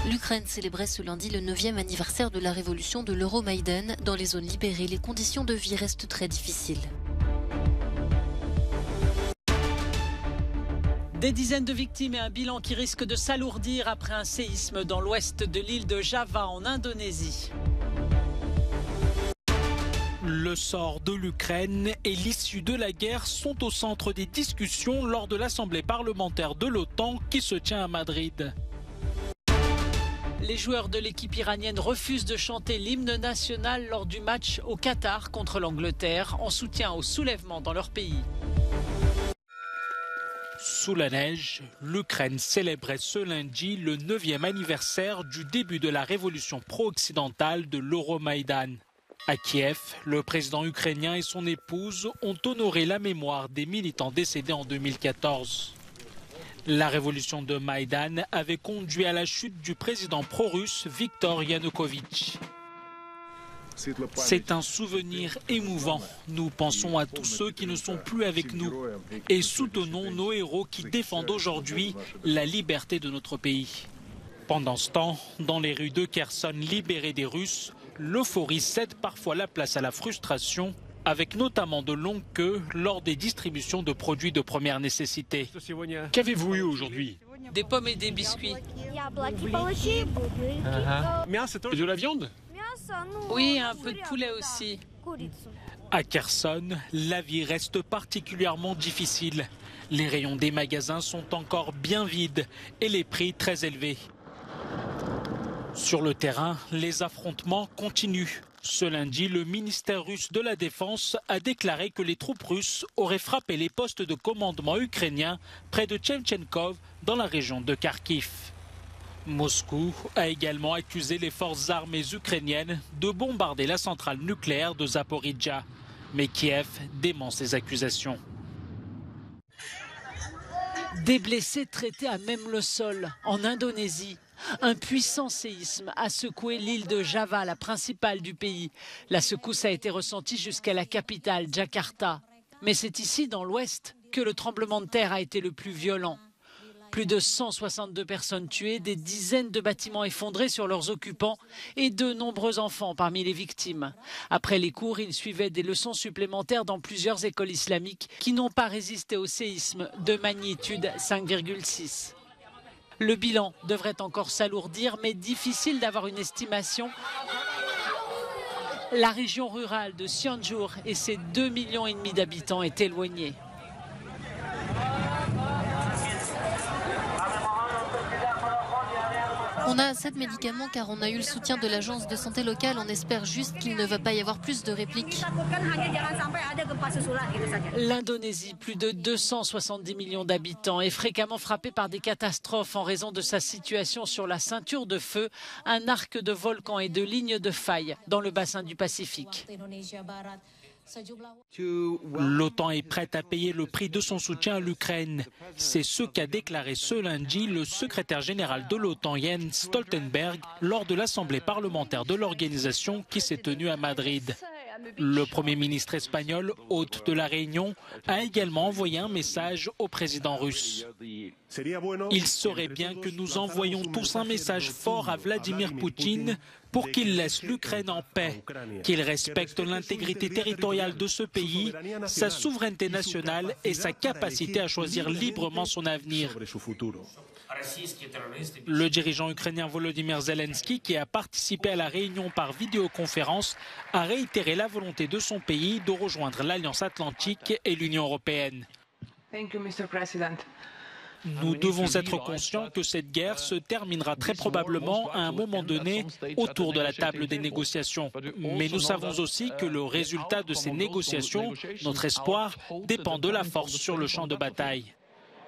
L'Ukraine célébrait ce lundi le 9e anniversaire de la révolution de l'Euromaïdan. Dans les zones libérées, les conditions de vie restent très difficiles. Des dizaines de victimes et un bilan qui risque de s'alourdir après un séisme dans l'ouest de l'île de Java en Indonésie. Le sort de l'Ukraine et l'issue de la guerre sont au centre des discussions lors de l'Assemblée parlementaire de l'OTAN qui se tient à Madrid. Les joueurs de l'équipe iranienne refusent de chanter l'hymne national lors du match au Qatar contre l'Angleterre en soutien au soulèvement dans leur pays. Sous la neige, l'Ukraine célébrait ce lundi le 9e anniversaire du début de la révolution pro-occidentale de l'Euromaïdan. À Kiev, le président ukrainien et son épouse ont honoré la mémoire des militants décédés en 2014. La révolution de Maïdan avait conduit à la chute du président pro-russe Viktor Yanukovych. C'est un souvenir émouvant. Nous pensons à tous ceux qui ne sont plus avec nous et soutenons nos héros qui défendent aujourd'hui la liberté de notre pays. Pendant ce temps, dans les rues de Kherson libérées des Russes, l'euphorie cède parfois la place à la frustration, avec notamment de longues queues lors des distributions de produits de première nécessité. Qu'avez-vous eu aujourd'hui? Des pommes et des biscuits. Et de la viande? Oui, un peu de poulet aussi. À Kherson, la vie reste particulièrement difficile. Les rayons des magasins sont encore bien vides et les prix très élevés. Sur le terrain, les affrontements continuent. Ce lundi, le ministère russe de la Défense a déclaré que les troupes russes auraient frappé les postes de commandement ukrainiens près de Tchemchenkov dans la région de Kharkiv. Moscou a également accusé les forces armées ukrainiennes de bombarder la centrale nucléaire de Zaporijia. Mais Kiev dément ces accusations. Des blessés traités à même le sol en Indonésie. Un puissant séisme a secoué l'île de Java, la principale du pays. La secousse a été ressentie jusqu'à la capitale, Jakarta. Mais c'est ici, dans l'ouest, que le tremblement de terre a été le plus violent. Plus de 162 personnes tuées, des dizaines de bâtiments effondrés sur leurs occupants et de nombreux enfants parmi les victimes. Après les cours, il suivait des leçons supplémentaires dans plusieurs écoles islamiques qui n'ont pas résisté au séisme de magnitude 5,6. Le bilan devrait encore s'alourdir, mais difficile d'avoir une estimation. La région rurale de Cianjur et ses 2,5 millions d'habitants est éloignée. On a assez de médicaments car on a eu le soutien de l'agence de santé locale. On espère juste qu'il ne va pas y avoir plus de répliques. L'Indonésie, plus de 270 millions d'habitants, est fréquemment frappée par des catastrophes en raison de sa situation sur la ceinture de feu, un arc de volcans et de lignes de faille dans le bassin du Pacifique. L'OTAN est prête à payer le prix de son soutien à l'Ukraine. C'est ce qu'a déclaré ce lundi le secrétaire général de l'OTAN, Jens Stoltenberg, lors de l'Assemblée parlementaire de l'organisation qui s'est tenue à Madrid. Le Premier ministre espagnol, hôte de la réunion, a également envoyé un message au président russe. Il serait bien que nous envoyions tous un message fort à Vladimir Poutine pour qu'il laisse l'Ukraine en paix, qu'il respecte l'intégrité territoriale de ce pays, sa souveraineté nationale et sa capacité à choisir librement son avenir. Le dirigeant ukrainien Volodymyr Zelensky, qui a participé à la réunion par vidéoconférence, a réitéré la volonté de son pays de rejoindre l'Alliance atlantique et l'Union européenne. Nous devons être conscients que cette guerre se terminera très probablement à un moment donné autour de la table des négociations. Mais nous savons aussi que le résultat de ces négociations, notre espoir, dépend de la force sur le champ de bataille.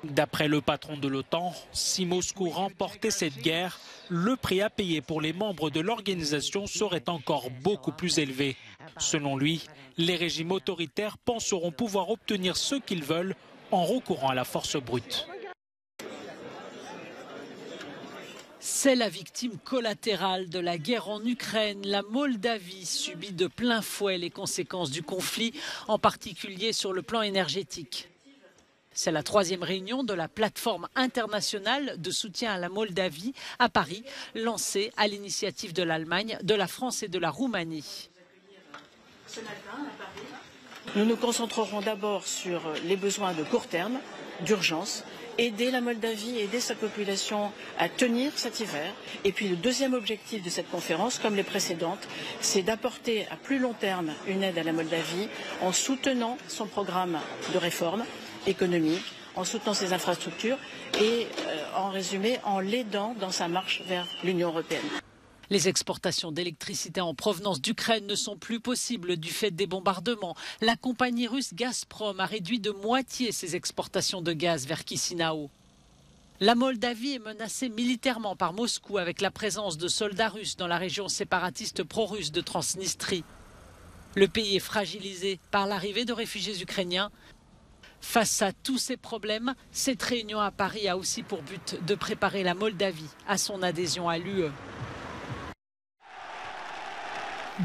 D'après le patron de l'OTAN, si Moscou remportait cette guerre, le prix à payer pour les membres de l'organisation serait encore beaucoup plus élevé. Selon lui, les régimes autoritaires penseront pouvoir obtenir ce qu'ils veulent en recourant à la force brute. C'est la victime collatérale de la guerre en Ukraine. La Moldavie subit de plein fouet les conséquences du conflit, en particulier sur le plan énergétique. C'est la 3e réunion de la plateforme internationale de soutien à la Moldavie à Paris, lancée à l'initiative de l'Allemagne, de la France et de la Roumanie. Nous nous concentrerons d'abord sur les besoins de court terme, d'urgence, aider la Moldavie, aider sa population à tenir cet hiver. Et puis le deuxième objectif de cette conférence, comme les précédentes, c'est d'apporter à plus long terme une aide à la Moldavie en soutenant son programme de réforme économique, en soutenant ses infrastructures et en résumé en l'aidant dans sa marche vers l'Union européenne. Les exportations d'électricité en provenance d'Ukraine ne sont plus possibles du fait des bombardements. La compagnie russe Gazprom a réduit de moitié ses exportations de gaz vers Chisinau. La Moldavie est menacée militairement par Moscou avec la présence de soldats russes dans la région séparatiste pro-russe de Transnistrie. Le pays est fragilisé par l'arrivée de réfugiés ukrainiens. Face à tous ces problèmes, cette réunion à Paris a aussi pour but de préparer la Moldavie à son adhésion à l'UE.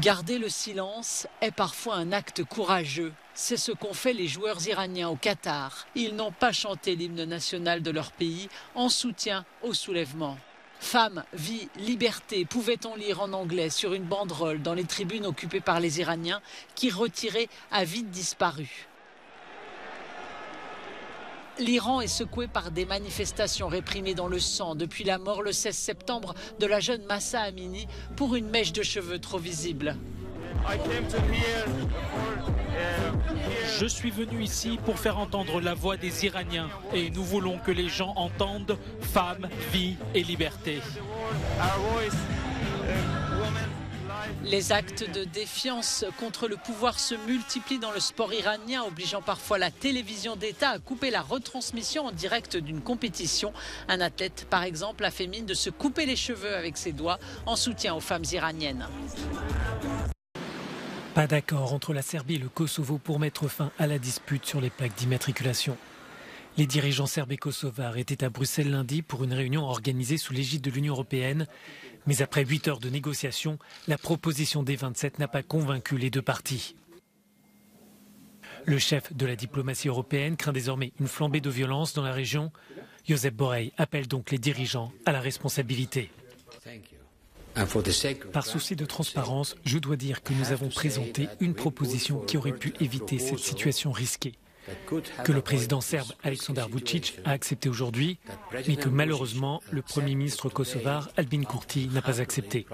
Garder le silence est parfois un acte courageux. C'est ce qu'ont fait les joueurs iraniens au Qatar. Ils n'ont pas chanté l'hymne national de leur pays en soutien au soulèvement. Femmes, vie, liberté, pouvait-on lire en anglais sur une banderole dans les tribunes occupées par les Iraniens qui retiraient a vite disparu. L'Iran est secoué par des manifestations réprimées dans le sang depuis la mort le 16 septembre de la jeune Mahsa Amini pour une mèche de cheveux trop visible. Je suis venu ici pour faire entendre la voix des Iraniens et nous voulons que les gens entendent femmes, vie et liberté. Les actes de défiance contre le pouvoir se multiplient dans le sport iranien, obligeant parfois la télévision d'État à couper la retransmission en direct d'une compétition. Un athlète, par exemple, a fait mine de se couper les cheveux avec ses doigts en soutien aux femmes iraniennes. Pas d'accord entre la Serbie et le Kosovo pour mettre fin à la dispute sur les plaques d'immatriculation. Les dirigeants serbes et kosovars étaient à Bruxelles lundi pour une réunion organisée sous l'égide de l'Union européenne. Mais après 8 heures de négociations, la proposition des 27 n'a pas convaincu les deux parties. Le chef de la diplomatie européenne craint désormais une flambée de violence dans la région. Josep Borrell appelle donc les dirigeants à la responsabilité. Par souci de transparence, je dois dire que nous avons présenté une proposition qui aurait pu éviter cette situation risquée, que le président serbe Aleksandar Vučić a accepté aujourd'hui, mais que malheureusement le Premier ministre kosovar Albin Kurti n'a pas accepté.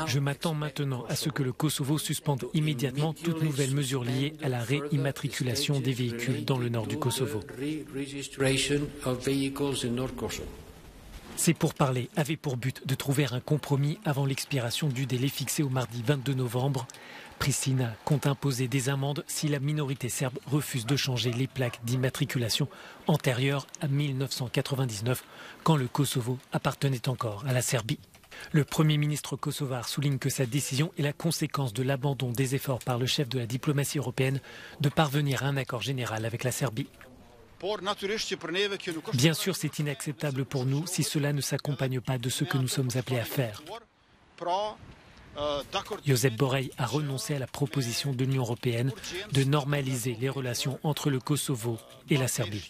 Je m'attends maintenant à ce que le Kosovo suspende immédiatement toute nouvelle mesure liée à la réimmatriculation des véhicules dans le nord du Kosovo. Ces pourparlers avaient pour but de trouver un compromis avant l'expiration du délai fixé au mardi 22 novembre. Pristina compte imposer des amendes si la minorité serbe refuse de changer les plaques d'immatriculation antérieures à 1999, quand le Kosovo appartenait encore à la Serbie. Le Premier ministre kosovar souligne que sa décision est la conséquence de l'abandon des efforts par le chef de la diplomatie européenne de parvenir à un accord général avec la Serbie. Bien sûr, c'est inacceptable pour nous si cela ne s'accompagne pas de ce que nous sommes appelés à faire. Josep Borrell a renoncé à la proposition de l'Union européenne de normaliser les relations entre le Kosovo et la Serbie.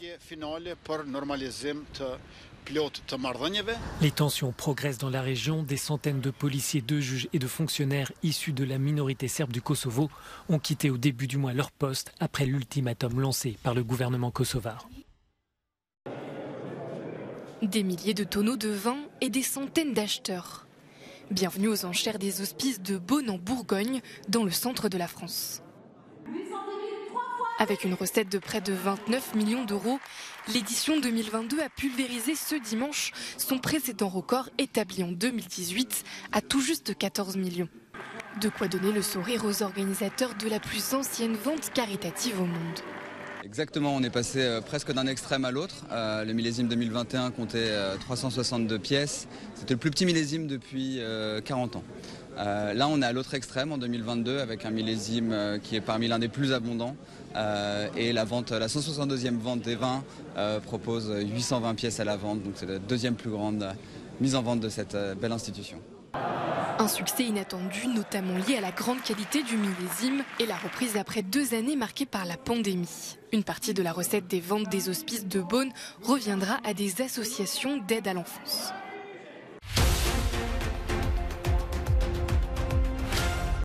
Les tensions progressent dans la région. Des centaines de policiers, de juges et de fonctionnaires issus de la minorité serbe du Kosovo ont quitté au début du mois leur poste après l'ultimatum lancé par le gouvernement kosovar. Des milliers de tonneaux de vin et des centaines d'acheteurs. Bienvenue aux enchères des hospices de Beaune en Bourgogne, dans le centre de la France. Avec une recette de près de 29 millions d'euros, l'édition 2022 a pulvérisé ce dimanche son précédent record établi en 2018 à tout juste 14 millions. De quoi donner le sourire aux organisateurs de la plus ancienne vente caritative au monde. Exactement, on est passé presque d'un extrême à l'autre. Le millésime 2021 comptait 362 pièces. C'était le plus petit millésime depuis 40 ans. Là, on est à l'autre extrême en 2022 avec un millésime qui est parmi l'un des plus abondants. Et la 162e vente des vins propose 820 pièces à la vente. Donc c'est la deuxième plus grande mise en vente de cette belle institution. Un succès inattendu, notamment lié à la grande qualité du millésime et la reprise après 2 années marquées par la pandémie. Une partie de la recette des ventes des hospices de Beaune reviendra à des associations d'aide à l'enfance.